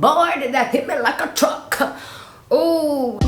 Boy, did that hit me like a truck. Oh.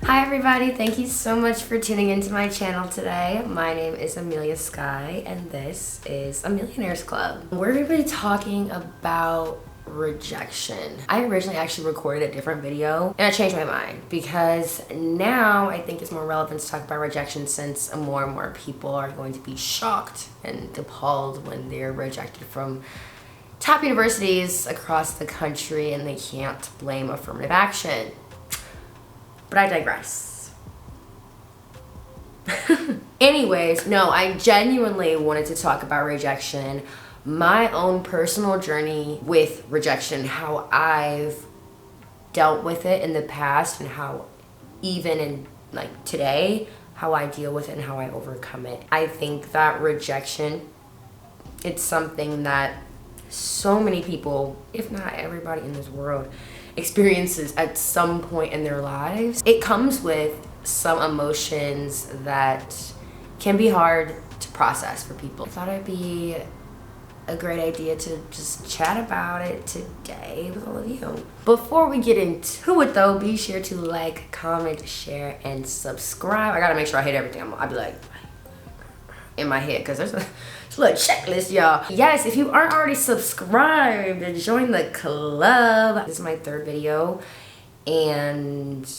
Hi everybody, thank you so much for tuning into my channel today. My name is Amelia Sky and this is A Millionaire's Club. We're going to be talking about rejection. I originally actually recorded a different video and I changed my mind because now I think it's more relevant to talk about rejection since more and more people are going to be shocked and appalled when they're rejected from top universities across the country and they can't blame affirmative action. But I digress. Anyways, no, I genuinely wanted to talk about rejection, my own personal journey with rejection, how I've dealt with it in the past and how even in like today, how I deal with it and how I overcome it. I think that rejection, it's something that so many people, if not everybody in this world, experiences at some point in their lives. It comes with some emotions that can be hard to process for people. I thought it'd be a great idea to just chat about it today with all of you. Before we get into it though, be sure to like, comment, share, and subscribe. I gotta make sure I hit everything. I'll be like in my head because there's a little checklist, y'all. Yes, if you aren't already subscribed, join the club. This is my third video and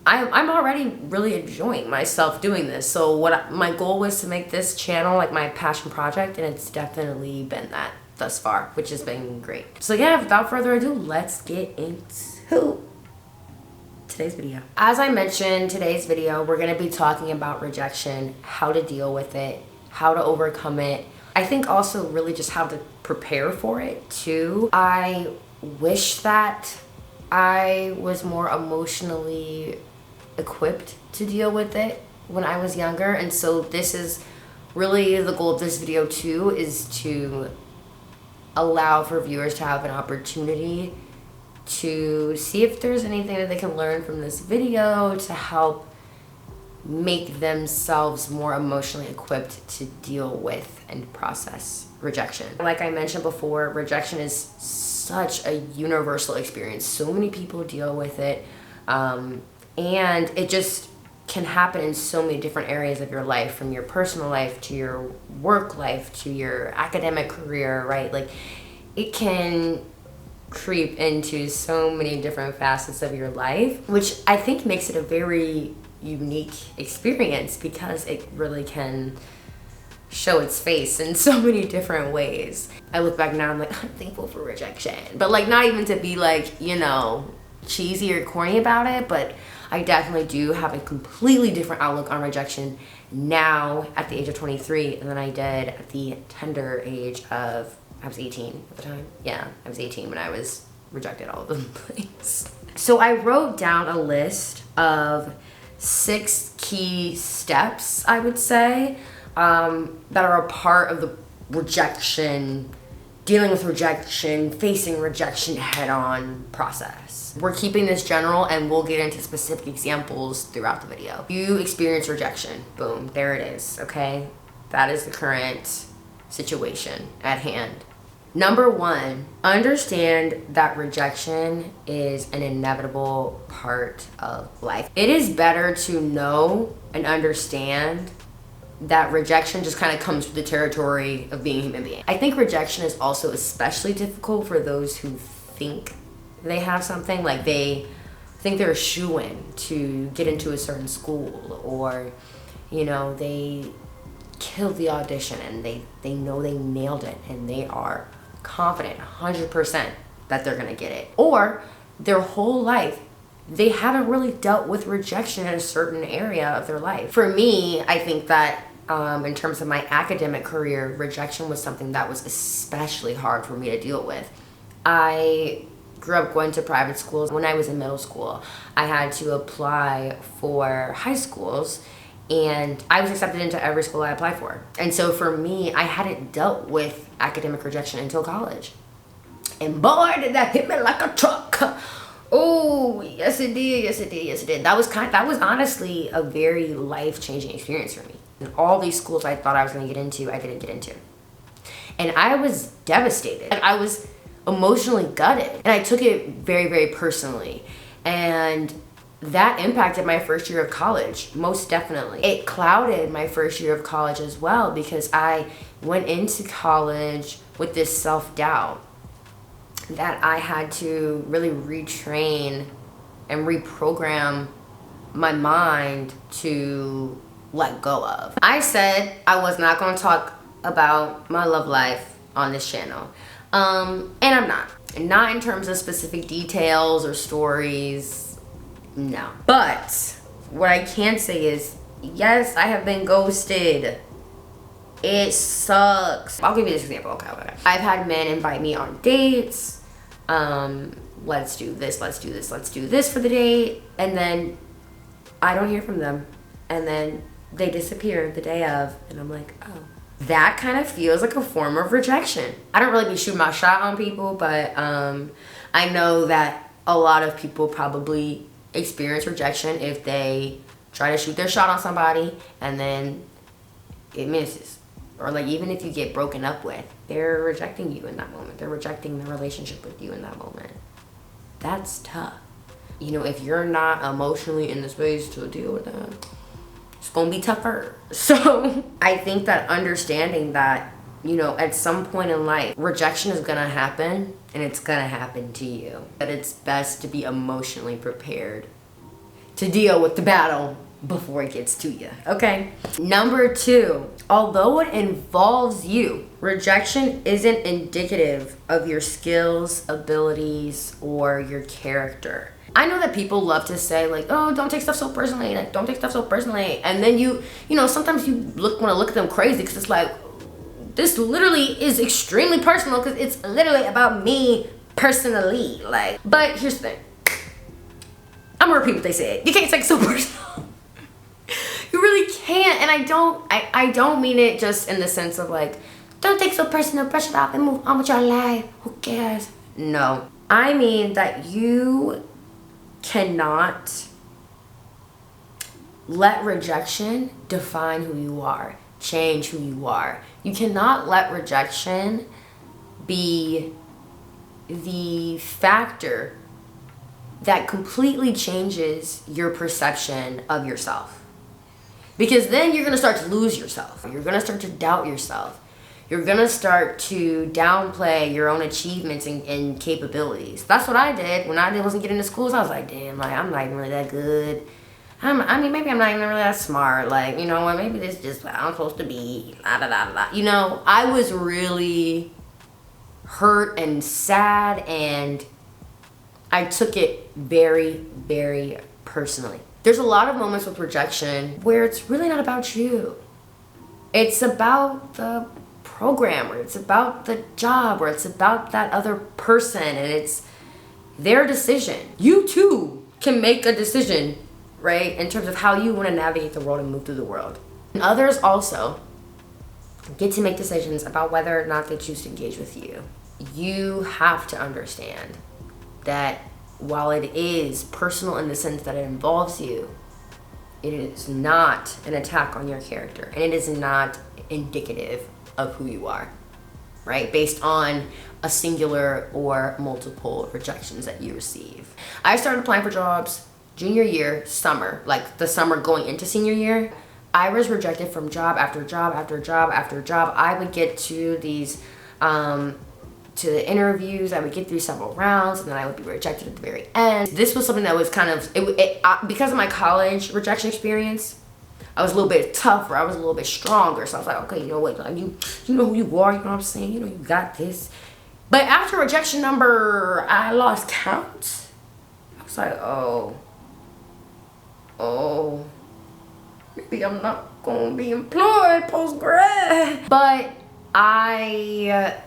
I'm already really enjoying myself doing this. So my goal was to make this channel like my passion project, and it's definitely been that thus far, which has been great. So yeah, without further ado, let's get into today's video. As I mentioned, today's video, we're gonna be talking about rejection, how to deal with it, how to overcome it. I think also really just how to prepare for it too. I wish that I was more emotionally equipped to deal with it when I was younger, and so this is really the goal of this video too, is to allow for viewers to have an opportunity to see if there's anything that they can learn from this video to help make themselves more emotionally equipped to deal with and process rejection. Like I mentioned before, rejection is such a universal experience. So many people deal with it, and it just can happen in so many different areas of your life, from your personal life to your work life to your academic career, right? Like it can creep into so many different facets of your life, which I think makes it a very unique experience because it really can show its face in so many different ways. I look back now, I'm like, I'm thankful for rejection, but like not even to be like, you know, cheesy or corny about it, but I definitely do have a completely different outlook on rejection now at the age of 23 than I did at the tender age of, I was 18 at the time. Yeah, I was 18 when I was rejected all over the place. So I wrote down a list of 6 key steps, I would say, that are a part of the rejection, dealing with rejection, facing rejection head-on process. We're keeping this general and we'll get into specific examples throughout the video. You experience rejection, boom, there it is, okay? That is the current situation at hand. Number 1, understand that rejection is an inevitable part of life. It is better to know and understand that rejection just kind of comes with the territory of being a human being. I think rejection is also especially difficult for those who think they have something, like they think they're a shoo-in to get into a certain school, or, you know, they killed the audition and they know they nailed it and they are confident 100% that they're gonna get it. Or their whole life, they haven't really dealt with rejection in a certain area of their life. For me, I think that in terms of my academic career, rejection was something that was especially hard for me to deal with. I grew up going to private schools. When I was in middle school, I had to apply for high schools and I was accepted into every school I applied for. And so for me, I hadn't dealt with academic rejection until college. And boy, did that hit me like a truck. Oh, yes it did, yes it did, yes it did. That was honestly a very life-changing experience for me. And all these schools I thought I was gonna get into, I didn't get into. And I was devastated. I was emotionally gutted. And I took it very, very personally. And that impacted my first year of college, most definitely. It clouded my first year of college as well, because I went into college with this self-doubt that I had to really retrain and reprogram my mind to let go of. I said I was not going to talk about my love life on this channel. And I'm not. Not in terms of specific details or stories, no. But what I can say is, yes, I have been ghosted. It sucks. I'll give you this example. Okay. I've had men invite me on dates. Let's do this for the date. And then I don't hear from them. And then they disappear the day of. And I'm like, oh. That kind of feels like a form of rejection. I don't really be shooting my shot on people, but I know that a lot of people probably experience rejection if they try to shoot their shot on somebody and then it misses. Or like even if you get broken up with, they're rejecting you in that moment. They're rejecting the relationship with you in that moment. That's tough. You know, if you're not emotionally in the space to deal with that, it's gonna be tougher. So I think that understanding that, you know, at some point in life, rejection is gonna happen and it's gonna happen to you. But it's best to be emotionally prepared to deal with the battle before it gets to you, okay? Number 2, although it involves you, rejection isn't indicative of your skills, abilities, or your character. I know that people love to say like, oh, don't take stuff so personally, like don't take stuff so personally. And then you know, sometimes you want to look at them crazy because it's like, this literally is extremely personal because it's literally about me personally. Like, but here's the thing. I'm gonna repeat what they said. You can't take it so personal. You really can't. And I don't mean it just in the sense of like, don't take it so personal, brush it off and move on with your life. Who cares? No. I mean that you cannot let rejection define who you are, change who you are. You cannot let rejection be the factor that completely changes your perception of yourself. Because then you're gonna start to lose yourself. You're gonna start to doubt yourself. You're gonna start to downplay your own achievements and capabilities. That's what I did when I wasn't getting into schools. I was like, damn, like I'm not even really that good. I mean, maybe I'm not even really that smart. Like, you know what? Maybe this is just what I'm supposed to be. La, da, da, da. You know, I was really hurt and sad, and I took it very, very personally. There's a lot of moments with rejection where it's really not about you. It's about the program, or it's about the job, or it's about that other person, and it's their decision. You too can make a decision, right, in terms of how you want to navigate the world and move through the world. And others also get to make decisions about whether or not they choose to engage with you. You have to understand that while it is personal in the sense that it involves you, it is not an attack on your character, and it is not indicative of who you are, right? Based on a singular or multiple rejections that you receive. I started applying for jobs junior year, summer, like the summer going into senior year. I was rejected from job after job after job after job. I would get to these, to the interviews, I would get through several rounds, and then I would be rejected at the very end. This was something that was kind of, because of my college rejection experience, I was a little bit tougher, I was a little bit stronger, so I was like, okay, you know what, like you know who you are, you know what I'm saying, you know, you got this. But after rejection number, I lost count. I was like, oh, maybe I'm not gonna be employed post-grad. But I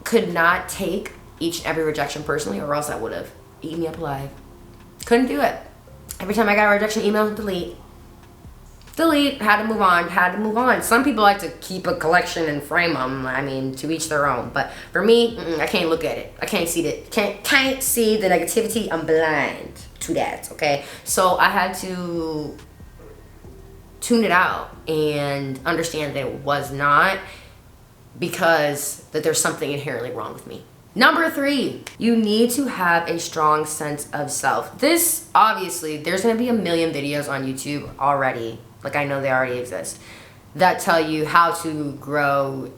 could not take each and every rejection personally, or else I would have eaten me up alive. Couldn't do it. Every time I got a rejection email, delete. delete, had to move on. Some people like to keep a collection and frame them. I mean, to each their own. But for me, I can't look at it. I can't see it. Can't see the negativity. I'm blind to that, okay? So I had to tune it out and understand that it was not, because that there's something inherently wrong with me. Number 3, you need to have a strong sense of self. This, obviously, there's gonna be a million videos on YouTube already, like I know they already exist, that tell you how to grow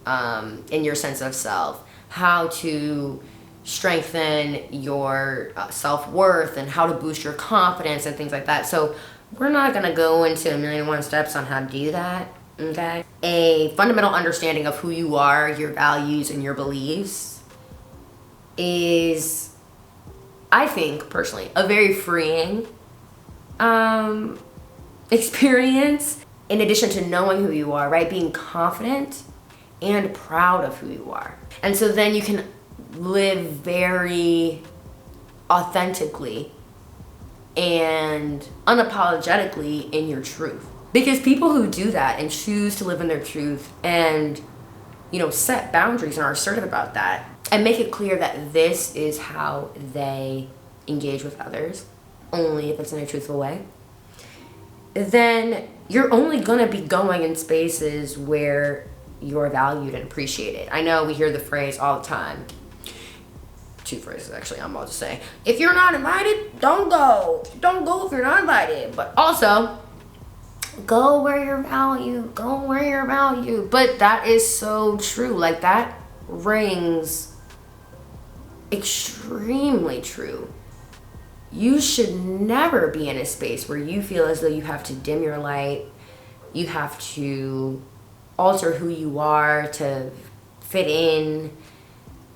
in your sense of self, how to strengthen your self-worth, and how to boost your confidence and things like that. So we're not gonna go into a million and one steps on how to do that, okay? A fundamental understanding of who you are, your values, and your beliefs is, I think, personally, a very freeing experience, in addition to knowing who you are, right? Being confident and proud of who you are. And so then you can live very authentically and unapologetically in your truth. Because people who do that and choose to live in their truth and, you know, set boundaries and are assertive about that and make it clear that this is how they engage with others, only if it's in a truthful way, then you're only gonna be going in spaces where you're valued and appreciated. I know we hear the phrase all the time. 2 phrases actually, I'm about to say. If you're not invited, don't go. Don't go if you're not invited. But also, go where you're valued. Go where you're valued. But that is so true. Like, that rings extremely true. You should never be in a space where you feel as though you have to dim your light, you have to alter who you are to fit in.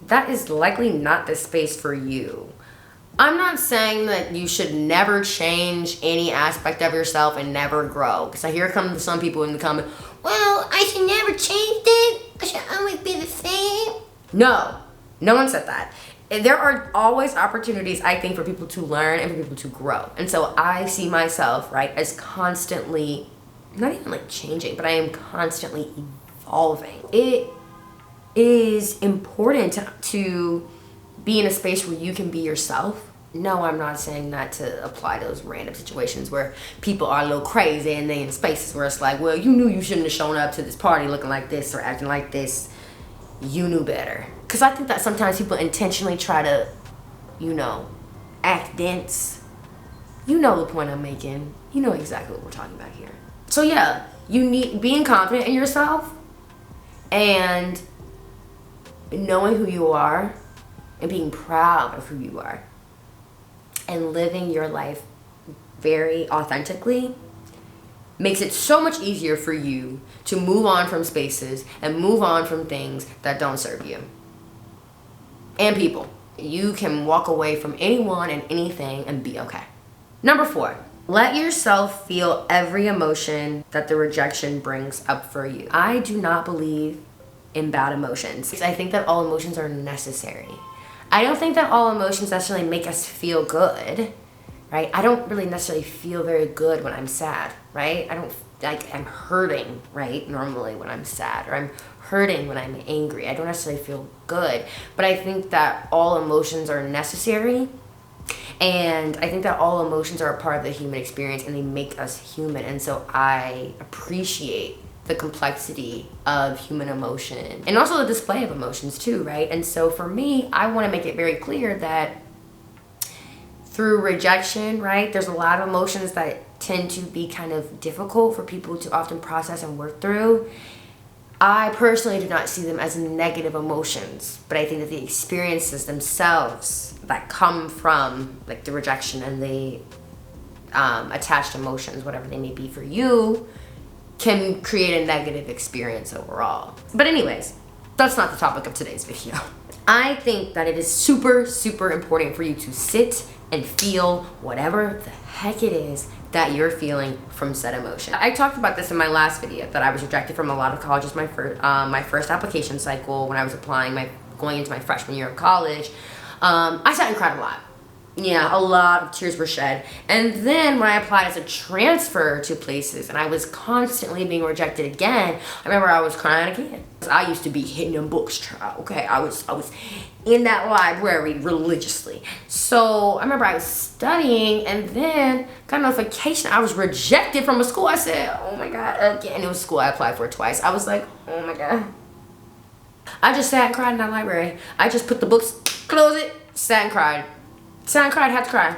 That is likely not the space for you. I'm not saying that you should never change any aspect of yourself and never grow, because I hear come some people in the comment, well, I should never change it, I should always be the same. No one said that. There are always opportunities, I think, for people to learn and for people to grow. And so I see myself, right, as constantly, not even like changing, but I am constantly evolving. It is important to be in a space where you can be yourself. No, I'm not saying that to apply to those random situations where people are a little crazy and they in spaces where it's like, well, you knew you shouldn't have shown up to this party looking like this or acting like this. You knew better. Because I think that sometimes people intentionally try to, you know, act dense. You know the point I'm making. You know exactly what we're talking about here. So yeah, you need being confident in yourself and knowing who you are and being proud of who you are and living your life very authentically makes it so much easier for you to move on from spaces and move on from things that don't serve you and people. You can walk away from anyone and anything and be okay. Number 4, let yourself feel every emotion that the rejection brings up for you. I do not believe in bad emotions. I think that all emotions are necessary. I don't think that all emotions necessarily make us feel good, right? I don't really necessarily feel very good when I'm sad, right? I don't, like, I'm hurting, right? Normally when I'm sad, or I'm hurting when I'm angry. I don't necessarily feel good, but I think that all emotions are necessary. And I think that all emotions are a part of the human experience and they make us human. And so I appreciate the complexity of human emotion and also the display of emotions too, right? And so for me, I want to make it very clear that through rejection, right, there's a lot of emotions that tend to be kind of difficult for people to often process and work through. I personally do not see them as negative emotions, but I think that the experiences themselves that come from like the rejection and the attached emotions, whatever they may be for you, can create a negative experience overall. But anyways, that's not the topic of today's video. I think that it is super, super important for you to sit and feel whatever the heck it is that you're feeling from said emotion. I talked about this in my last video, that I was rejected from a lot of colleges my first application cycle when I was going into my freshman year of college. I sat and cried a lot. Yeah, a lot of tears were shed. And then when I applied as a transfer to places and I was constantly being rejected again, I remember I was crying again. I used to be hitting them books, child, okay? I was in that library religiously. So I remember I was studying and then got a notification I was rejected from a school. I said, oh my God, again. It was a school I applied for twice. I was like, oh my God. I just sat and cried in that library. I just put the books, close it, sat and cried. Sat and cried, had to cry.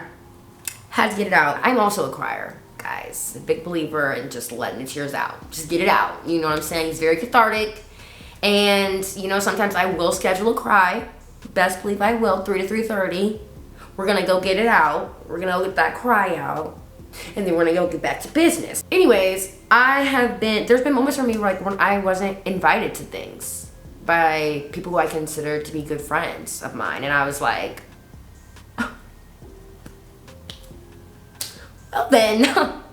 Had to get it out. I'm also a crier, guys. A big believer in just letting the tears out. Just get it out. You know what I'm saying? It's very cathartic. And, you know, sometimes I will schedule a cry. Best believe I will, 3 to 3:30. We're gonna go get it out. We're gonna go get that cry out. And then we're gonna go get back to business. Anyways, there's been moments for me like when I wasn't invited to things by people who I considered to be good friends of mine. And I was like, well then,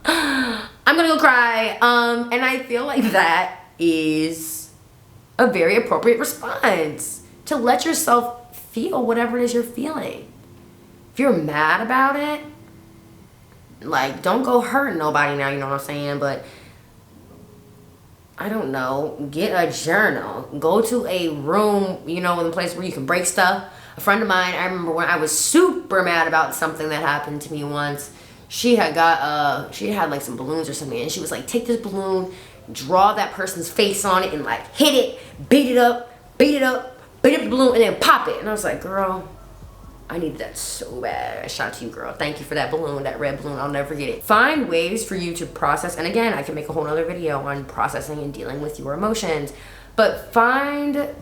I'm gonna go cry. And I feel like that is a very appropriate response to let yourself feel whatever it is you're feeling. If you're mad about it, like, don't go hurt nobody now, you know what I'm saying? But I don't know, get a journal, go to a room, you know, in a place where you can break stuff. A friend of mine, I remember when I was super mad about something that happened to me once, she had like some balloons or something, and she was like, take this balloon, draw that person's face on it, and like hit it, beat up the balloon, and then pop it. And I was like, girl, I need that so bad. Shout out to you, girl. Thank you for that balloon, that red balloon. I'll never forget it. Find ways for you to process, and again, I can make a whole nother video on processing and dealing with your emotions, but find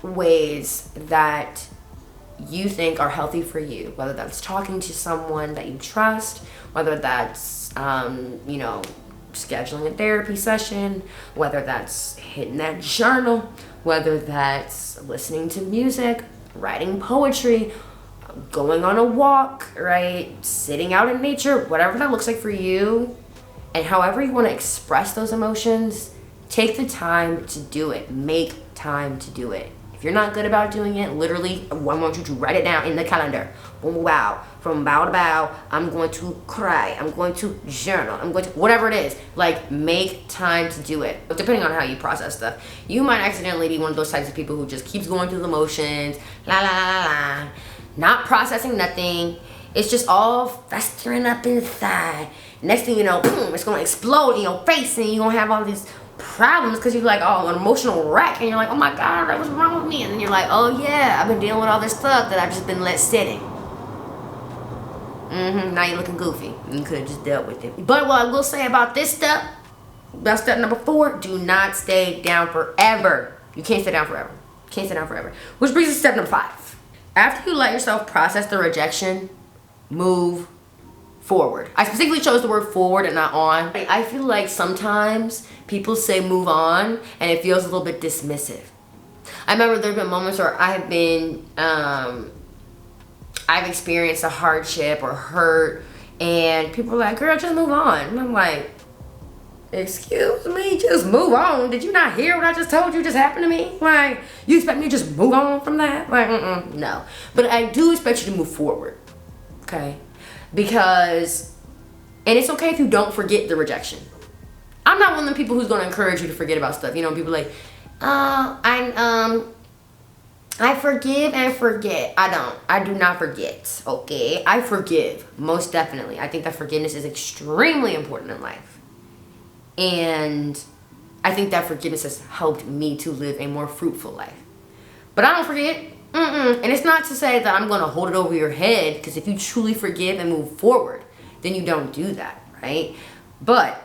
ways that you think are healthy for you, whether that's talking to someone that you trust, whether that's, you know, scheduling a therapy session, whether that's hitting that journal, whether that's listening to music, writing poetry, going on a walk, right? Sitting out in nature, whatever that looks like for you, and however you want to express those emotions, take the time to do it. Make time to do it. If you're not good about doing it, literally, I want you to write it down in the calendar. Boom, wow. From bow to bow, I'm going to cry. I'm going to journal. I'm going to, whatever it is, like, make time to do it. But depending on how you process stuff, you might accidentally be one of those types of people who just keeps going through the motions, la la la la, not processing nothing. It's just all festering up inside. Next thing you know, boom, it's going to explode in your face, and you're going to have all these problems because you're like, oh, an emotional wreck, and you're like, oh my God, what's wrong with me? And then you're like, oh yeah, I've been dealing with all this stuff that I've just been let sitting. Now you're looking goofy. You could have just dealt with it. But what I will say about this step, about step number 4, do not stay down forever. You can't stay down forever. Can't stay down forever. Which brings us to step number 5. After you let yourself process the rejection, move forward. I specifically chose the word forward and not on. I feel like sometimes people say move on and it feels a little bit dismissive. I remember there have been moments where I've been, I've experienced a hardship or hurt, and people are like, girl, just move on. And I'm like, excuse me, just move on. Did you not hear what I just told you just happened to me? Like, you expect me to just move on from that? Like, no. But I do expect you to move forward, okay? Because, and it's okay if you don't forget the rejection. I'm not one of the people who's going to encourage you to forget about stuff. You know, people like, I forgive and forget. I do not forget, okay? I forgive, most definitely. I think that forgiveness is extremely important in life. And I think that forgiveness has helped me to live a more fruitful life. But I don't forget. And it's not to say that I'm going to hold it over your head, because if you truly forgive and move forward, then you don't do that, right? But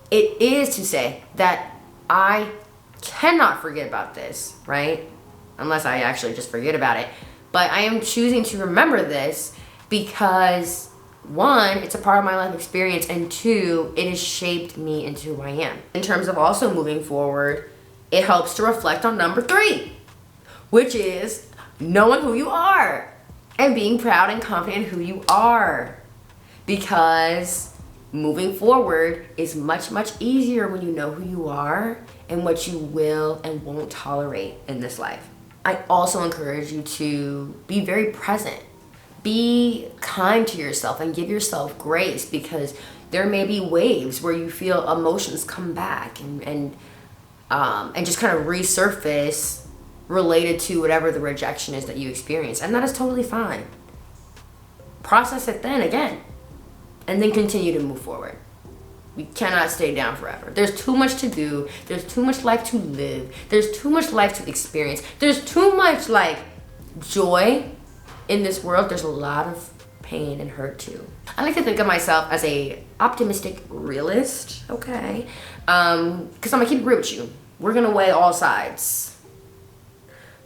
it is to say that I cannot forget about this, right? Unless I actually just forget about it. But I am choosing to remember this because, 1, it's a part of my life experience, and 2, it has shaped me into who I am. In terms of also moving forward, it helps to reflect on number 3, which is knowing who you are and being proud and confident in who you are. Because moving forward is much, much easier when you know who you are and what you will and won't tolerate in this life. I also encourage you to be very present. be kind to yourself and give yourself grace, because there may be waves where you feel emotions come back and just kind of resurface related to whatever the rejection is that you experience. And that is totally fine. Process it then again, and then continue to move forward. We cannot stay down forever. There's too much to do. There's too much life to live. There's too much life to experience. There's too much like joy in this world. There's a lot of pain and hurt too. I like to think of myself as a optimistic realist, okay? Because I'm gonna keep it real with you. We're gonna weigh all sides.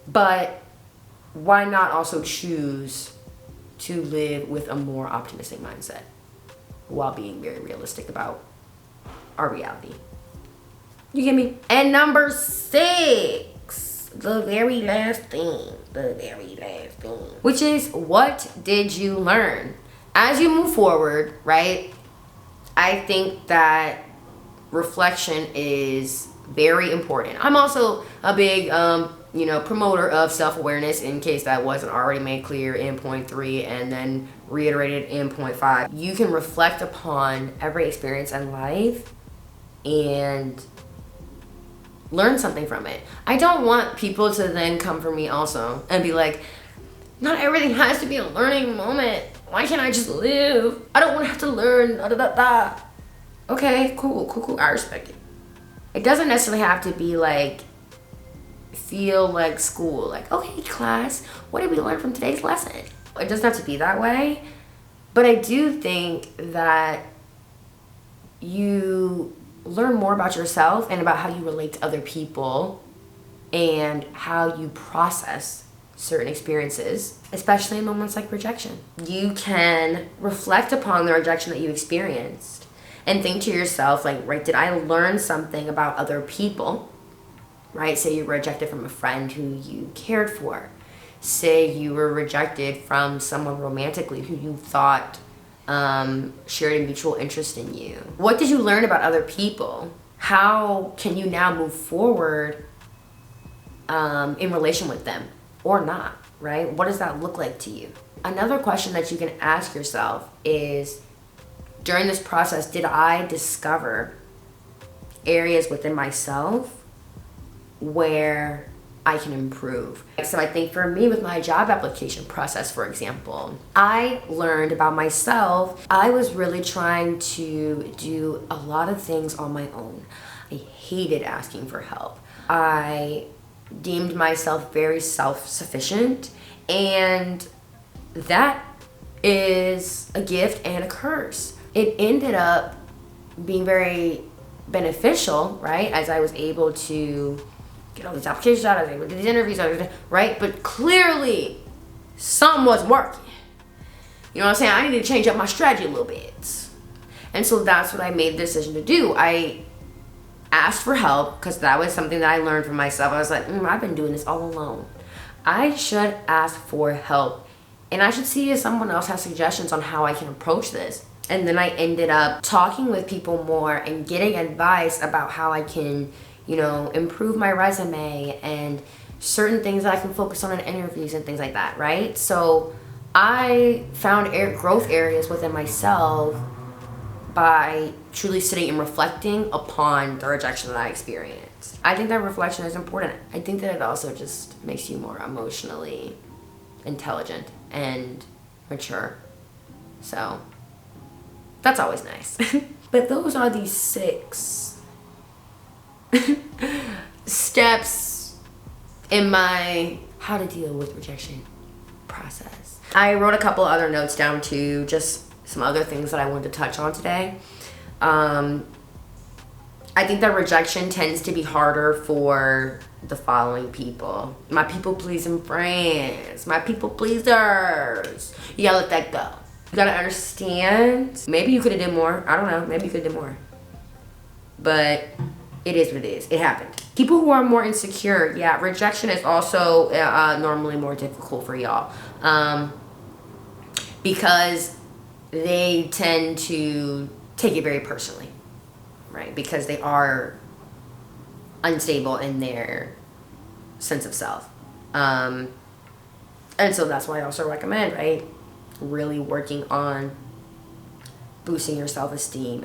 But why not also choose to live with a more optimistic mindset while being very realistic about our reality? You get me? And number 6, the very last thing, which is, what did you learn? As you move forward, right, I think that reflection is very important. I'm also a big promoter of self-awareness, in case that wasn't already made clear in point 3 and then reiterated in point 5. You can reflect upon every experience in life and learn something from it. I don't want people to then come for me also and be like, not everything has to be a learning moment. Why can't I just live? I don't want to have to learn. Okay, cool. I respect it. It doesn't necessarily have to be like, feel like school. Like, okay, class, what did we learn from today's lesson? It doesn't have to be that way. But I do think that you learn more about yourself and about how you relate to other people and how you process certain experiences, especially in moments like rejection. You can reflect upon the rejection that you experienced and think to yourself, like, right, did I learn something about other people? Right? Say you were rejected from a friend who you cared for. Say you were rejected from someone romantically who you thought shared a mutual interest in you. What did you learn about other people? How can you now move forward in relation with them or not, right? What does that look like to you? Another question that you can ask yourself is, during this process, did I discover areas within myself where I can improve? So I think for me, with my job application process, for example, I learned about myself. I was really trying to do a lot of things on my own. I hated asking for help. I deemed myself very self-sufficient, and that is a gift and a curse. It ended up being very beneficial, right? As I was able to get all these applications out, I was able to do these interviews, right? But clearly, something wasn't working. You know what I'm saying? I needed to change up my strategy a little bit. And so that's what I made the decision to do. I asked for help because that was something that I learned from myself. I was like, I've been doing this all alone. I should ask for help. And I should see if someone else has suggestions on how I can approach this. And then I ended up talking with people more and getting advice about how I can, improve my resume and certain things that I can focus on in interviews and things like that, right? So I found growth areas within myself by truly sitting and reflecting upon the rejection that I experienced. I think that reflection is important. I think that it also just makes you more emotionally intelligent and mature. So that's always nice. But those are the 6 steps in my how to deal with rejection process. I wrote a couple other notes down too, just some other things that I wanted to touch on today. I think that rejection tends to be harder for the following people. My people pleasing friends, my people pleasers. You gotta let that go. You gotta understand, maybe you could have did more. I don't know, maybe you could have did more. But it is what it is. It happened. People who are more insecure, yeah, rejection is also normally more difficult for y'all. Because they tend to take it very personally, right? Because they are unstable in their sense of self. And so that's why I also recommend, right? really working on boosting your self-esteem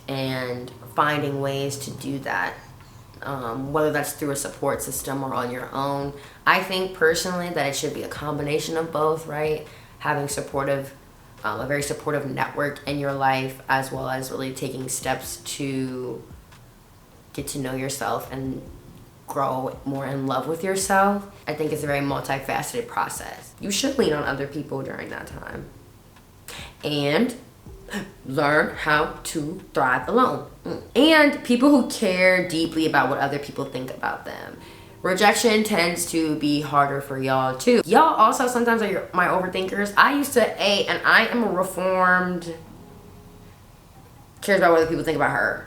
and finding ways to do that, whether that's through a support system or on your own. I think personally that it should be a combination of both, right? Having a very supportive network in your life, as well as really taking steps to get to know yourself and grow more in love with yourself. I think it's a very multifaceted process. You should lean on other people during that time and learn how to thrive alone. And people who care deeply about what other people think about them. Rejection tends to be harder for y'all too. Y'all also sometimes are my overthinkers. I used to, and I am a reformed, cares about what other people think about her.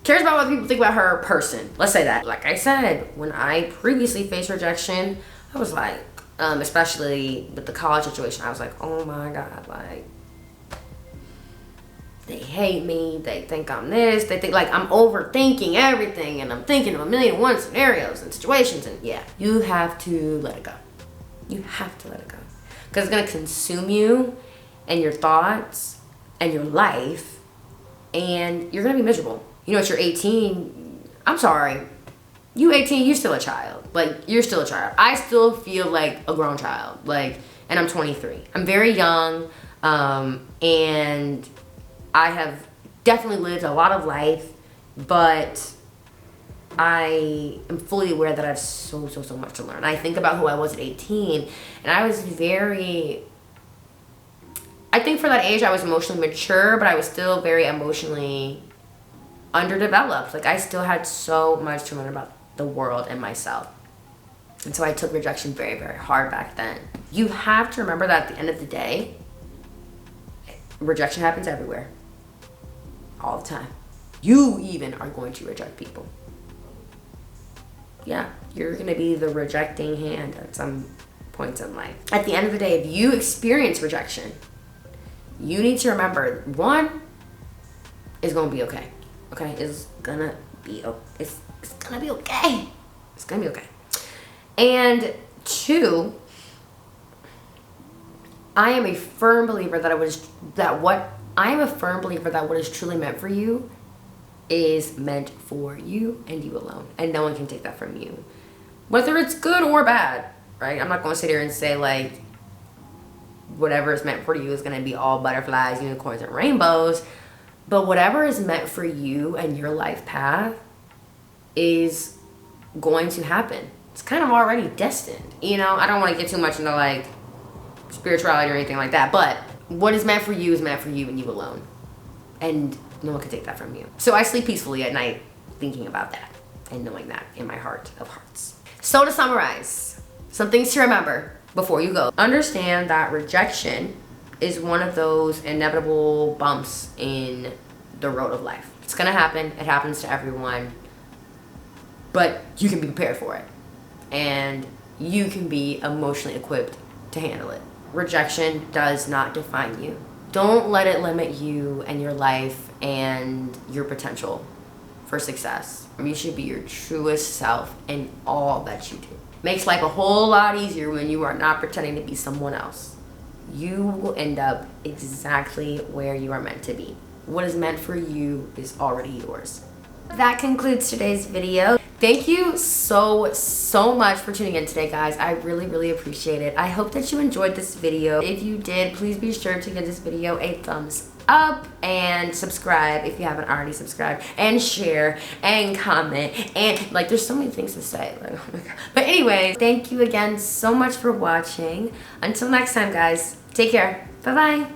Cares about what people think about her person. Let's say that. Like I said, when I previously faced rejection, I was like, especially with the college situation, I was like, oh my God, like, they hate me, they think I'm this, they think like I'm overthinking everything, and I'm thinking of 1,000,001 scenarios and situations, and yeah, you have to let it go. You have to let it go. Because it's gonna consume you and your thoughts and your life, and you're gonna be miserable. You know, at you're 18, I'm sorry, you 18, you're still a child. Like, you're still a child. I still feel like a grown child. Like, and I'm 23. I'm very young, and I have definitely lived a lot of life, but I am fully aware that I have so much to learn. I think about who I was at 18, and I was I think for that age, I was emotionally mature, but I was still very emotionally underdeveloped. Like, I still had so much to learn about the world and myself. And so I took rejection very hard back then. You have to remember that at the end of the day, rejection happens everywhere. All the time. You even are going to reject people. Yeah, you're going to be the rejecting hand at some points in life. At the end of the day, if you experience rejection, you need to remember, one, it's going to be okay. Okay, it's gonna be okay. It's gonna be okay. It's gonna be okay. And two, I am a firm believer that what is truly meant for you is meant for you and you alone, and no one can take that from you, whether it's good or bad, right? I'm not going to sit here and say like whatever is meant for you is going to be all butterflies, unicorns, and rainbows. But whatever is meant for you and your life path is going to happen. It's kind of already destined. You know, I don't want to get too much into like spirituality or anything like that, but what is meant for you is meant for you and you alone. And no one can take that from you. So I sleep peacefully at night thinking about that and knowing that in my heart of hearts. So to summarize, some things to remember before you go. Understand that rejection is one of those inevitable bumps in the road of life. It's gonna happen. It happens to everyone. But you can be prepared for it. And you can be emotionally equipped to handle it. Rejection does not define you. Don't let it limit you and your life and your potential for success. You should be your truest self in all that you do. Makes life a whole lot easier when you are not pretending to be someone else. You will end up exactly where you are meant to be. What is meant for you is already yours. That concludes today's video. Thank you so much for tuning in today, guys. I really appreciate it. I hope that you enjoyed this video. If you did, please be sure to give this video a thumbs up and subscribe if you haven't already subscribed, and share and comment, and like there's so many things to say, like, oh my God. But anyways, thank you again so much for watching. Until next time, guys, take care. Bye bye.